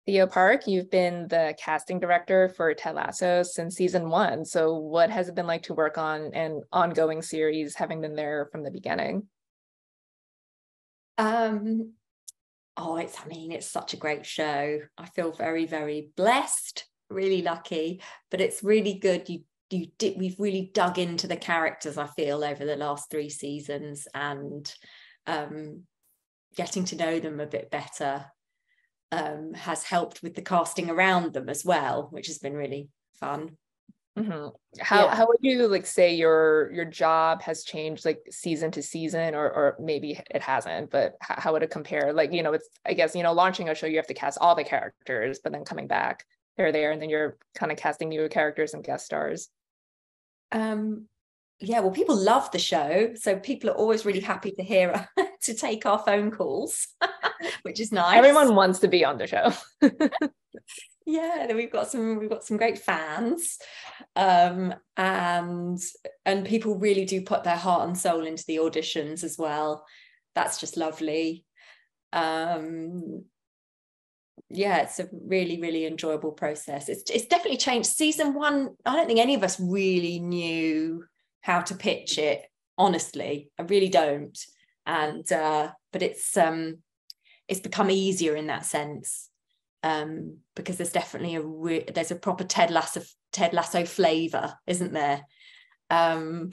Theo Park, you've been the casting director for Ted Lasso since season one. So what has it been like to work on an ongoing series, having been there from the beginning? Um, it's such a great show. I feel very, very blessed, really lucky, but it's really good. We've really dug into the characters, I feel, over the last 3 seasons, and getting to know them a bit better has helped with the casting around them as well, which has been really fun. Mm-hmm. How would you say your job has changed season to season, or maybe it hasn't, but how would it compare? It's, I guess, launching a show, you have to cast all the characters, but then coming back, they're there, and then you're kind of casting new characters and guest stars. Well, people love the show, so people are always really happy to hear to take our phone calls, which is nice. Everyone wants to be on the show. Yeah, we've got some great fans, and people really do put their heart and soul into the auditions as well. That's just lovely. It's a really, really enjoyable process. It's definitely changed. Season one, I don't think any of us really knew how to pitch it, honestly. I really don't. And but it's become easier in that sense. Because there's definitely there's a proper Ted Lasso flavor, isn't there? And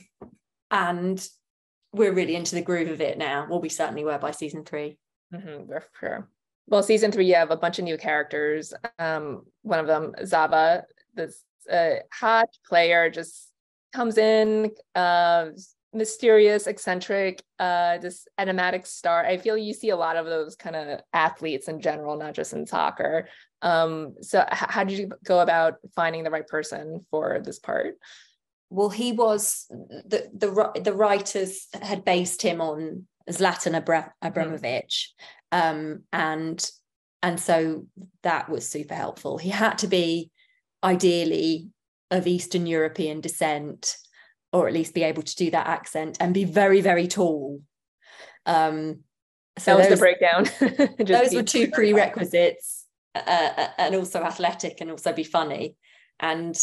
we're really into the groove of it now. Well, we certainly were by season 3. Mm-hmm, for sure. Well, season 3, you have a bunch of new characters. One of them, Zava, this hot player, just comes in, mysterious, eccentric, this enigmatic star. I feel you see a lot of those kind of athletes in general, not just in soccer. So how did you go about finding the right person for this part? Well, he was the writers had based him on Zlatan Abramovich, and so that was super helpful. He had to be ideally of Eastern European descent, or at least be able to do that accent, and be very, very tall. So that was the breakdown. Those were 2 prerequisites, and also athletic, and also be funny. And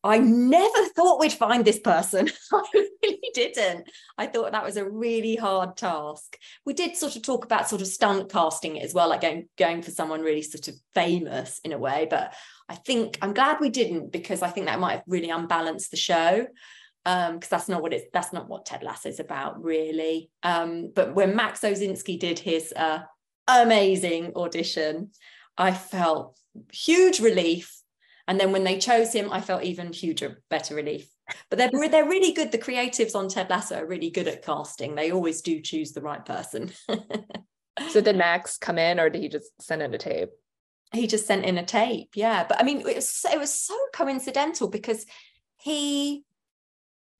I never thought we'd find this person. I really didn't. I thought that was a really hard task. We did sort of talk about sort of stunt casting it as well, like going for someone really sort of famous in a way. But I think I'm glad we didn't, because I think that might have really unbalanced the show. Because that's not what Ted Lasso is about, really. But when Max Ozinski did his amazing audition, I felt huge relief. And then when they chose him, I felt even better relief. But they're really good. The creatives on Ted Lasso are really good at casting. They always do choose the right person. So did Max come in, or did he just send in a tape? He just sent in a tape, yeah. But I mean, it was so coincidental, because he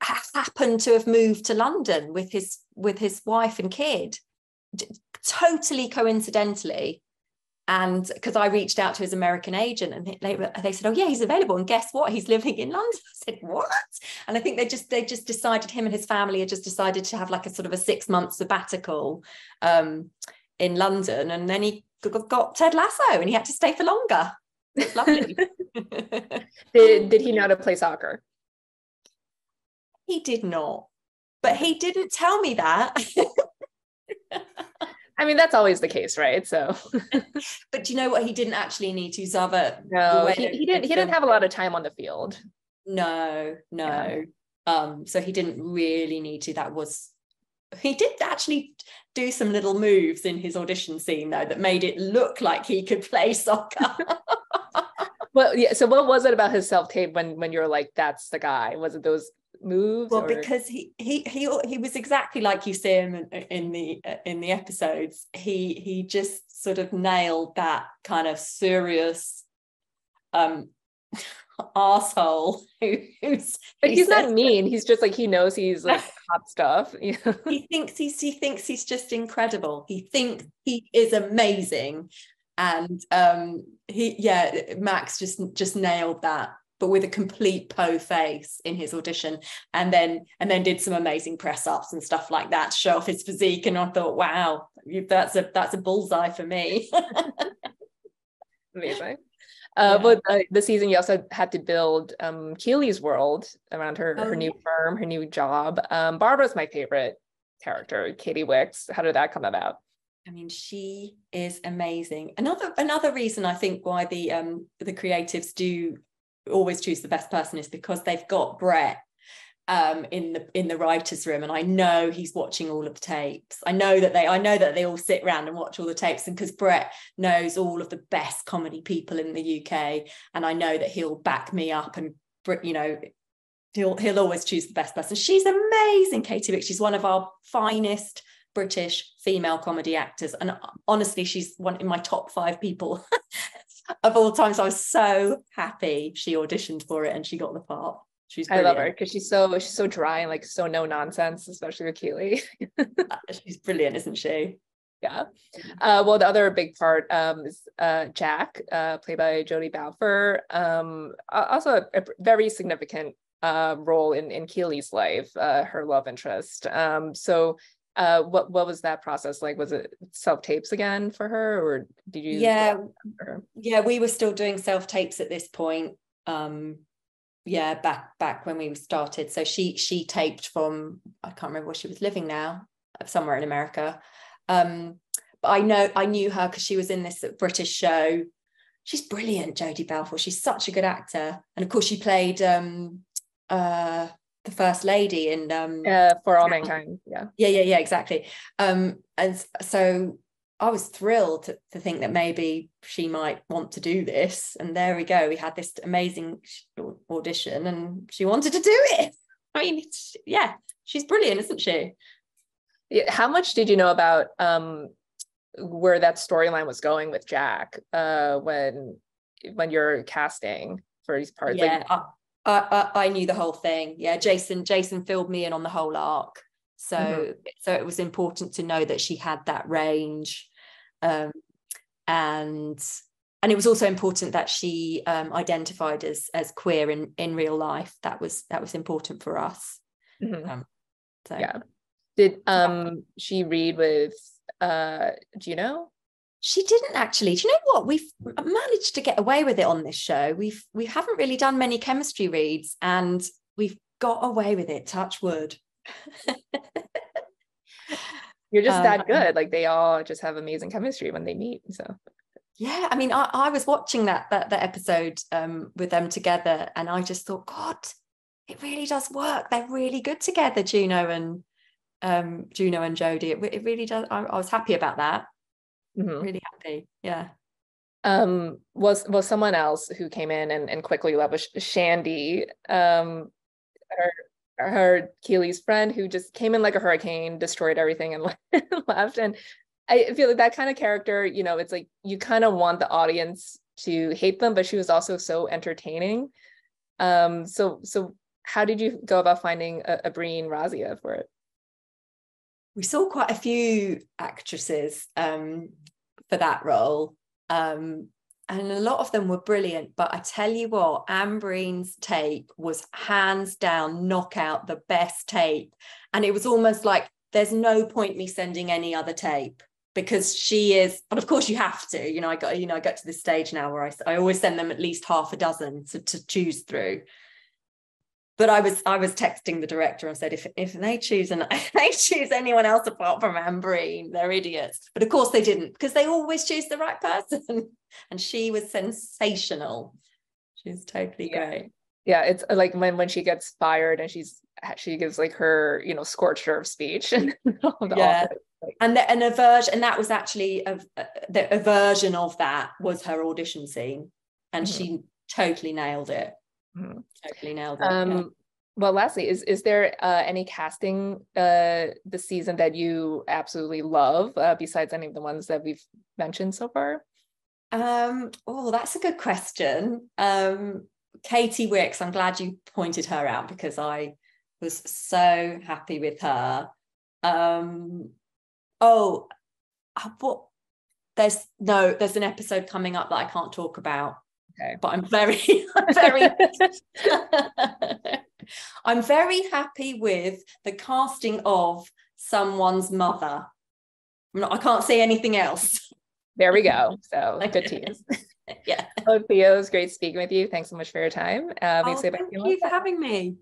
happened to have moved to London with his wife and kid, totally coincidentally. And because I reached out to his American agent, and they said, oh yeah, he's available, and guess what, he's living in London. I said, what? And I think they just decided, him and his family had just decided to have like a sort of a 6-month sabbatical in London, and then he got Ted Lasso, and he had to stay for longer. It's lovely. Did he know how to play soccer? He did not, but he didn't tell me that. I mean, that's always the case, right? So, but do you know what? He didn't actually need to. Zava. No, he didn't have a lot of time on the field. No. Yeah. So he didn't really need to. He did actually do some little moves in his audition scene, though, that made it look like he could play soccer. Well, yeah. So what was it about his self-tape when you're like, that's the guy? Was it those moves? Well, because he was exactly like you see him in the episodes. He just sort of nailed that kind of serious asshole who's but he's not mean. He's just like, he knows he's like hot stuff. He thinks he's just incredible. He thinks he is amazing. And Max just nailed that, but with a complete po face in his audition, and then did some amazing press ups and stuff like that to show off his physique. And I thought, wow, that's a bullseye for me. Amazing. Yeah. But the season you also had to build Keeley's world around her new firm, her new job. Barbara's my favorite character, Katie Wicks. How did that come about? I mean, she is amazing. Another reason I think why the creatives do always choose the best person is because they've got Brett in the writers' room, and I know he's watching all of the tapes. I know that they all sit around and watch all the tapes, and because Brett knows all of the best comedy people in the UK, and I know that he'll back me up, and you know, he'll always choose the best person. She's amazing, Katie Wicks. She's one of our finest British female comedy actors, and honestly, she's one in my top 5 people of all time. So I was so happy she auditioned for it and she got the part. She's brilliant. I love her because she's so dry and like so no nonsense, especially with Keeley. She's brilliant, isn't she? Yeah. Well, the other big part is Jack, played by Jodie Balfour. Also a very significant role in Keeley's life, her love interest. So what was that process like? Was it self-tapes again for her, or did you? Yeah, we were still doing self-tapes at this point. Back when we started. So she taped from, I can't remember where she was living now, somewhere in America. But I knew her because she was in this British show. She's brilliant, Jodie Balfour. She's such a good actor. And of course she played the First Lady in For All Mankind. Yeah, exactly. And so I was thrilled to think that maybe she might want to do this. And there we go. We had this amazing audition and she wanted to do it. I mean, she's brilliant, isn't she? Yeah. How much did you know about where that storyline was going with Jack when you're casting for these parts? Yeah, I knew the whole thing. Yeah, Jason filled me in on the whole arc. So it was important to know that she had that range, and it was also important that she identified as queer in real life. That was important for us. Did she read with Gino? She didn't actually. Do you know what? We've managed to get away with it on this show. We haven't really done many chemistry reads, and we've got away with it. Touch wood. You're just that good. Like they all just have amazing chemistry when they meet. So yeah, I mean, I was watching that episode with them together, and I just thought, God, it really does work. They're really good together, Juno and Jodie. It really does. I was happy about that. Really happy. Yeah. Was someone else who came in and quickly left was Shandy, her Keeley's friend, who just came in like a hurricane, destroyed everything and left. And I feel like that kind of character, you know, it's like you kind of want the audience to hate them, but she was also so entertaining. So how did you go about finding a Breen Razia for it? We saw quite a few actresses for that role, and a lot of them were brilliant. But I tell you what, Anne Breen's tape was hands down knockout, the best tape. And it was almost like there's no point me sending any other tape because she is. But of course you have to. You know, I got to this stage now where I always send them at least half a dozen to choose through. But I was texting the director and said, if they choose anyone else apart from Anne Breen, they're idiots. But of course they didn't, because they always choose the right person. And she was sensational. She's totally great. Yeah, it's like when she gets fired and she gives like her, you know, scorched earth speech and yeah. And that was actually a version of that was her audition scene, and she totally nailed it. Totally nailed it. Well, lastly, is there any casting this season that you absolutely love besides any of the ones that we've mentioned so far? That's a good question. Katie Wicks, I'm glad you pointed her out because I was so happy with her. There's an episode coming up that I can't talk about. Okay. But I'm very I'm very happy with the casting of someone's mother. I can't say anything else. There we go. So good tease. Yeah. Oh, Theo, it was great speaking with you. Thanks so much for your time. Thank you for having me.